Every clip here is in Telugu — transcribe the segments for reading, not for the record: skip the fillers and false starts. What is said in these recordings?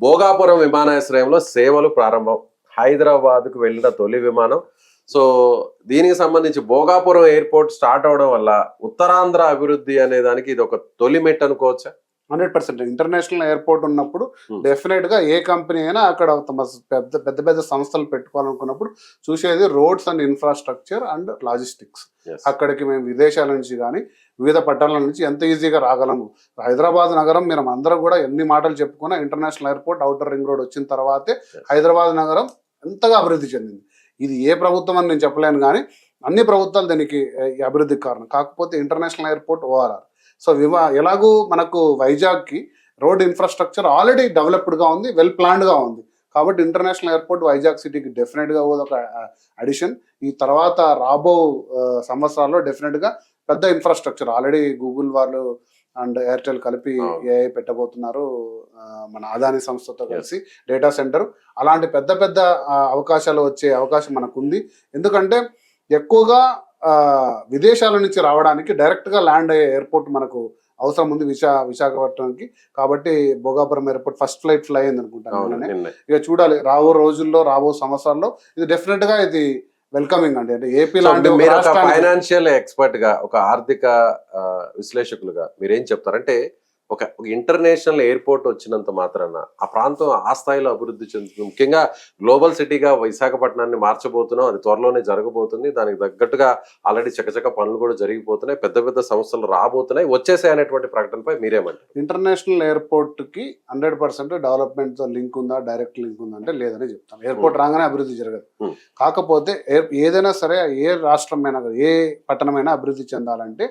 భోగాపురం విమానాశ్రయంలో సేవలు ప్రారంభం. హైదరాబాద్కు వెళ్ళిన తొలి విమానం. సో దీనికి సంబంధించి భోగాపురం ఎయిర్పోర్ట్ స్టార్ట్ అవడం వల్ల ఉత్తరాంధ్ర అభివృద్ధి అనే దానికి ఇది ఒక తొలి మెట్టు అనుకోవచ్చా? 100% ఇంటర్నేషనల్ ఎయిర్పోర్ట్ ఉన్నప్పుడు డెఫినెట్ గా ఏ కంపెనీ అయినా అక్కడ తమ పెద్ద పెద్ద సంస్థలు పెట్టుకోవాలనుకున్నప్పుడు చూసేది roads and infrastructure and logistics. అక్కడికి మేము విదేశాల నుంచి కానీ వివిధ పట్టణాల నుంచి ఎంత ఈజీగా రాగలము. హైదరాబాద్ నగరం మీరు అందరూ కూడా ఎన్ని మాటలు చెప్పుకున్నా international airport outer ring road వచ్చిన తర్వాతే హైదరాబాద్ నగరం ఎంతగా అభివృద్ధి చెందింది. ఇది ఏ ప్రభుత్వం అని నేను చెప్పలేను, కానీ అన్ని ప్రభుత్వాలు దీనికి అభివృద్ధికి కారణం. కాకపోతే ఇంటర్నేషనల్ ఎయిర్పోర్ట్ ఓఆర్ఆర్. సో ఎలాగూ మనకు వైజాగ్కి రోడ్ ఇన్ఫ్రాస్ట్రక్చర్ ఆల్రెడీ డెవలప్డ్గా ఉంది, వెల్ ప్లాన్డ్గా ఉంది. కాబట్టి ఇంటర్నేషనల్ ఎయిర్పోర్ట్ వైజాగ్ సిటీకి డెఫినెట్గా ఒక అడిషన్. ఈ తర్వాత రాబో సంవత్సరాల్లో డెఫినెట్గా పెద్ద ఇన్ఫ్రాస్ట్రక్చర్ ఆల్రెడీ గూగుల్ వాళ్ళు అండ్ ఎయిర్టెల్ కలిపి ఏఐ పెట్టబోతున్నారు, మన అదాని సంస్థతో కలిసి డేటా సెంటర్. అలాంటి పెద్ద పెద్ద అవకాశాలు వచ్చే అవకాశం మనకు ఉంది. ఎందుకంటే ఎక్కువగా విదేశాల నుంచి రావడానికి డైరెక్ట్గా ల్యాండ్ అయ్యే ఎయిర్పోర్ట్ మనకు అవసరం ఉంది విశాఖపట్నంకి. కాబట్టి Bhogapuram airport first flight fly అయింది అనుకుంటాను. ఇక చూడాలి రాబో రోజుల్లో రాబో సంవత్సరాల్లో ఇది డెఫినెట్గా ఇది వెల్కమింగ్ అండి. అంటే ఏపీ లాంటి ఫైనాన్షియల్ ఎక్స్పర్ట్ గా, ఒక ఆర్థిక విశ్లేషకులుగా మీరేం చెప్తారంటే, ఒక ఇంటర్నేషనల్ ఎయిర్పోర్ట్ వచ్చినంత మాత్రాన ఆ ప్రాంతం ఆ స్థాయిలో అభివృద్ధి చెందుతుంది. ముఖ్యంగా గ్లోబల్ సిటీగా విశాఖపట్నాన్ని మార్చబోతున్నాం, అది త్వరలోనే జరగబోతుంది. దానికి తగ్గట్టుగా ఆల్రెడీ చకచక పనులు కూడా జరిగిపోతున్నాయి, పెద్ద పెద్ద సంస్థలు రాబోతున్నాయి, వచ్చేసాయి అనేటువంటి ప్రకటనపై మీరేమంటారు? ఇంటర్నేషనల్ ఎయిర్పోర్ట్ కి 100% డెవలప్మెంట్ తో లింక్ ఉందా, డైరెక్ట్ లింక్ ఉందా అంటే లేదని చెప్తాను. ఎయిర్పోర్ట్ రాగానే అభివృద్ధి జరగదు. కాకపోతే ఏదైనా సరే ఏ రాష్ట్రమైనా ఏ పట్టణమైనా అభివృద్ధి చెందాలంటే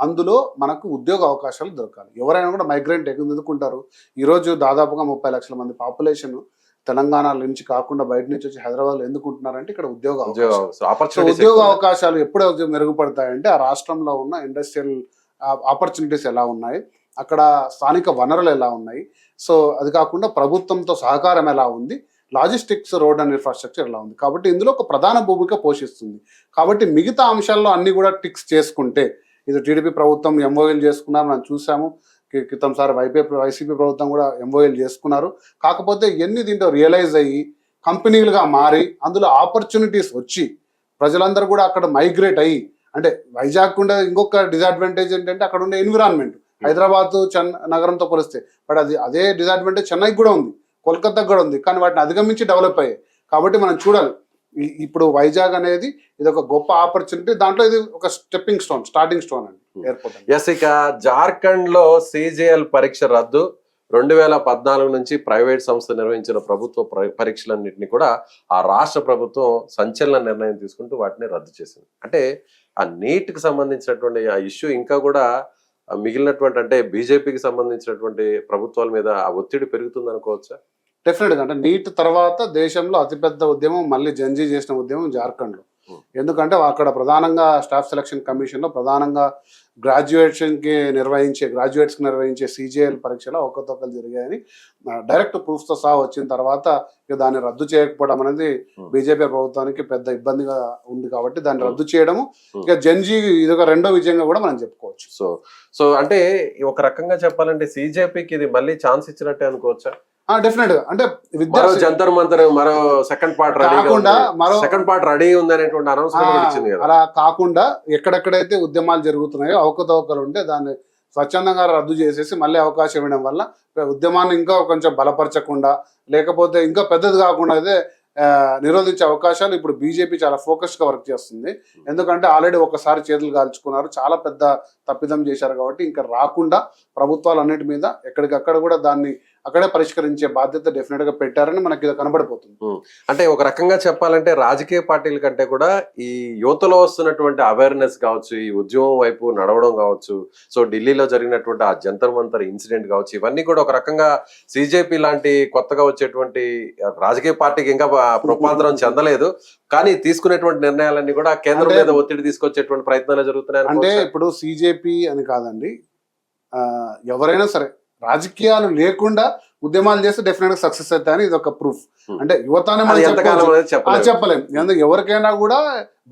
అందులో మనకు ఉద్యోగ అవకాశాలు దొరకాలి. ఎవరైనా కూడా మైగ్రెంట్ ఎందుకుంటారు. ఈరోజు దాదాపుగా 30 లక్షల మంది పాపులేషన్ తెలంగాణ నుంచి కాకుండా బయట నుంచి వచ్చి హైదరాబాద్లో ఎందుకు ఉంటున్నారంటే ఇక్కడ ఉద్యోగ అవకాశాలు ఎప్పుడు మెరుగుపడతాయంటే ఆ రాష్ట్రంలో ఉన్న ఇండస్ట్రియల్ ఆపర్చునిటీస్ ఎలా ఉన్నాయి, అక్కడ స్థానిక వనరులు ఎలా ఉన్నాయి, సో అది కాకుండా ప్రభుత్వంతో సహకారం ఎలా ఉంది, లాజిస్టిక్స్ రోడ్ అండ్ ఇన్ఫ్రాస్ట్రక్చర్ ఎలా ఉంది. కాబట్టి ఇందులో ఒక ప్రధాన భూమిక పోషిస్తుంది. కాబట్టి మిగతా అంశాల్లో అన్ని కూడా టిక్స్ చేసుకుంటే, ఇది టీడీపీ ప్రభుత్వం ఎంఓఎల్ చేసుకున్నారు, మనం చూసాము. క్రితం సారి వైసీపీ ప్రభుత్వం కూడా ఎంఓఎల్ చేసుకున్నారు. కాకపోతే ఎన్ని దీంట్లో రియలైజ్ అయ్యి కంపెనీలుగా మారి అందులో ఆపర్చునిటీస్ వచ్చి ప్రజలందరూ కూడా అక్కడ మైగ్రేట్ అయ్యి, అంటే వైజాగ్ ఉండే ఇంకొక డిసడ్వాంటేజ్ ఏంటంటే అక్కడ ఉండే ఎన్విరాన్మెంట్ హైదరాబాద్ నగరంతో పోలిస్తే, బట్ అదే డిసడ్వాంటేజ్ చెన్నైకి కూడా ఉంది, కోల్కతాకు కూడా ఉంది, కానీ వాటిని అధిగమించి డెవలప్ అయ్యాయి. కాబట్టి మనం చూడాలి, ఇప్పుడు వైజాగ్ అనేది ఇది ఒక గొప్ప ఆపర్చునిటీ, దాంట్లో ఇది ఒక స్టెప్పింగ్ స్టోన్, స్టార్టింగ్ స్టోన్ అండి ఎయిర్పోర్ట్. ఎస్, ఇక జార్ఖండ్ లో సిజిఎల్ పరీక్ష రద్దు. 2014 నుంచి ప్రైవేట్ సంస్థ నిర్వహించిన ప్రభుత్వ పరీక్షలన్నింటినీ కూడా ఆ రాష్ట్ర ప్రభుత్వం సంచలన నిర్ణయం తీసుకుంటూ వాటిని రద్దు చేసింది. అంటే ఆ నీట్కి సంబంధించినటువంటి ఆ ఇష్యూ ఇంకా కూడా మిగిలినటువంటి, అంటే బీజేపీకి సంబంధించినటువంటి ప్రభుత్వాల మీద ఆ ఒత్తిడి పెరుగుతుంది అనుకోవచ్చా? డెఫినెట్గా. అంటే నీట్ తర్వాత దేశంలో అతిపెద్ద ఉద్యమం మళ్ళీ జంజీ చేసిన ఉద్యమం జార్ఖండ్లో. ఎందుకంటే అక్కడ ప్రధానంగా స్టాఫ్ సెలక్షన్ కమిషన్లో ప్రధానంగా గ్రాడ్యుయేట్స్కి నిర్వహించే సిజిఎల్ పరీక్షలో ఒక్కతొక్కలు జరిగాయని డైరెక్ట్ ప్రూఫ్తో సహా వచ్చిన తర్వాత ఇక దాన్ని రద్దు చేయకపోవడం అనేది బీజేపీ ప్రభుత్వానికి పెద్ద ఇబ్బందిగా ఉంది. కాబట్టి దాన్ని రద్దు చేయడము ఇక జంజీ ఇదొక రెండో విజయంగా కూడా మనం చెప్పుకోవచ్చు. సో అంటే ఒక రకంగా చెప్పాలంటే సిజేపీకి ఇది మళ్ళీ ఛాన్స్ ఇచ్చినట్టే అనుకోవచ్చా? డెఫినెట్ గా. అంటే జంతర్ మంతర్ మరో సెకండ్ పార్ట్ రెడీ ఉంది అనేటువంటి అనౌన్స్మెంట్ ఇచ్చింది కదా. అలా కాకుండా ఎక్కడెక్కడైతే ఉద్యమాలు జరుగుతున్నాయో అవకతవకలు ఉంటే దాన్ని స్వచ్ఛందంగా రద్దు చేసేసి మళ్ళీ అవకాశం ఇవ్వడం వల్ల ఉద్యమాన్ని ఇంకా కొంచెం బలపరచకుండా, లేకపోతే ఇంకా పెద్దది కాకుండా అయితే నిరోధించే అవకాశాలు ఇప్పుడు బీజేపీ చాలా ఫోకస్డ్గా వర్క్ చేస్తుంది. ఎందుకంటే ఆల్రెడీ ఒకసారి చేతులు కాల్చుకున్నారు, చాలా పెద్ద తప్పిదం చేశారు. కాబట్టి ఇంకా రాకుండా ప్రభుత్వాలు అన్నిటి మీద ఎక్కడికక్కడ కూడా దాన్ని అక్కడే పరిష్కరించే బాధ్యత డెఫినెట్ గా పెట్టారని మనకి కనబడిపోతుంది. అంటే ఒక రకంగా చెప్పాలంటే రాజకీయ పార్టీల కంటే కూడా ఈ యువతలో వస్తున్నటువంటి అవేర్నెస్ కావచ్చు, ఈ ఉద్యమం వైపు నడవడం కావచ్చు, సో ఢిల్లీలో జరిగినటువంటి ఆ జంతర్ మంతర్ ఇన్సిడెంట్ కావచ్చు, ఇవన్నీ కూడా ఒక రకంగా సిజేపీ లాంటి కొత్తగా వచ్చేటువంటి రాజకీయ పార్టీకి ఇంకా రూపాంతరం చెందలేదు, కానీ తీసుకునేటువంటి నిర్ణయాలన్నీ కూడా కేంద్రం మీద ఒత్తిడి తీసుకొచ్చేటువంటి ప్రయత్నాలు జరుగుతున్నాయి. అంటే ఇప్పుడు సిజేపీ అని కాదండి, ఎవరైనా సరే రాజకీయాలు లేకుండా ఉద్యమాలు చేస్తే డెఫినెట్ గా సక్సెస్ అవుతాయని ఇది ఒక ప్రూఫ్. అంటే యువతనే చెప్పలేం. ఎందుకంటే ఎవరికైనా కూడా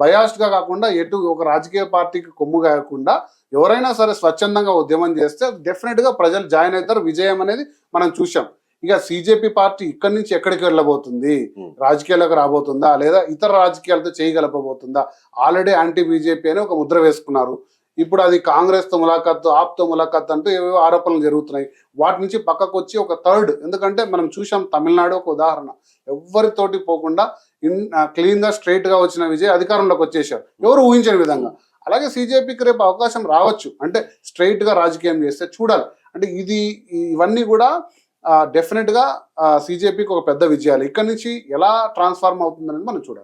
బయాస్డ్ గా కాకుండా ఎటు ఒక రాజకీయ పార్టీకి కొమ్ము కాకుండా ఎవరైనా సరే స్వచ్ఛందంగా ఉద్యమం చేస్తే డెఫినెట్ గా ప్రజలు జాయిన్ అవుతారు. విజయం అనేది మనం చూసాం. ఇక సిజేపీ పార్టీ ఇక్కడి నుంచి ఎక్కడికి వెళ్ళబోతుంది, Hmm. రాజకీయాలకు రాబోతుందా లేదా ఇతర రాజకీయాలతో చేయగలపబోతుందా? ఆల్రెడీ యాంటీ బీజేపీ అని ఒక ముద్ర వేసుకున్నారు. ఇప్పుడు అది కాంగ్రెస్ తో ములాఖాత్, ఆప్ తో ములాఖాత్ అంటూ ఏవేవో ఆరోపణలు జరుగుతున్నాయి. వాటి నుంచి పక్కకు వచ్చి ఒక థర్డ్, ఎందుకంటే మనం చూసాం తమిళనాడు ఒక ఉదాహరణ, ఎవరితోటి పోకుండా క్లీన్ గా స్ట్రైట్ గా వచ్చిన విజయ్ అధికారంలోకి వచ్చేసారు, ఎవరు ఊహించని విధంగా. అలాగే సిజేపీకి రేపు అవకాశం రావచ్చు, అంటే స్ట్రైట్ గా రాజకీయం చేస్తే చూడాలి. అంటే ఇవన్నీ కూడా డెఫినెట్ గా సిజేపీకి ఒక పెద్ద విజయాలు. ఇక్కడ నుంచి ఎలా ట్రాన్స్ఫార్మ్ అవుతుంది అనేది మనం చూడాలి.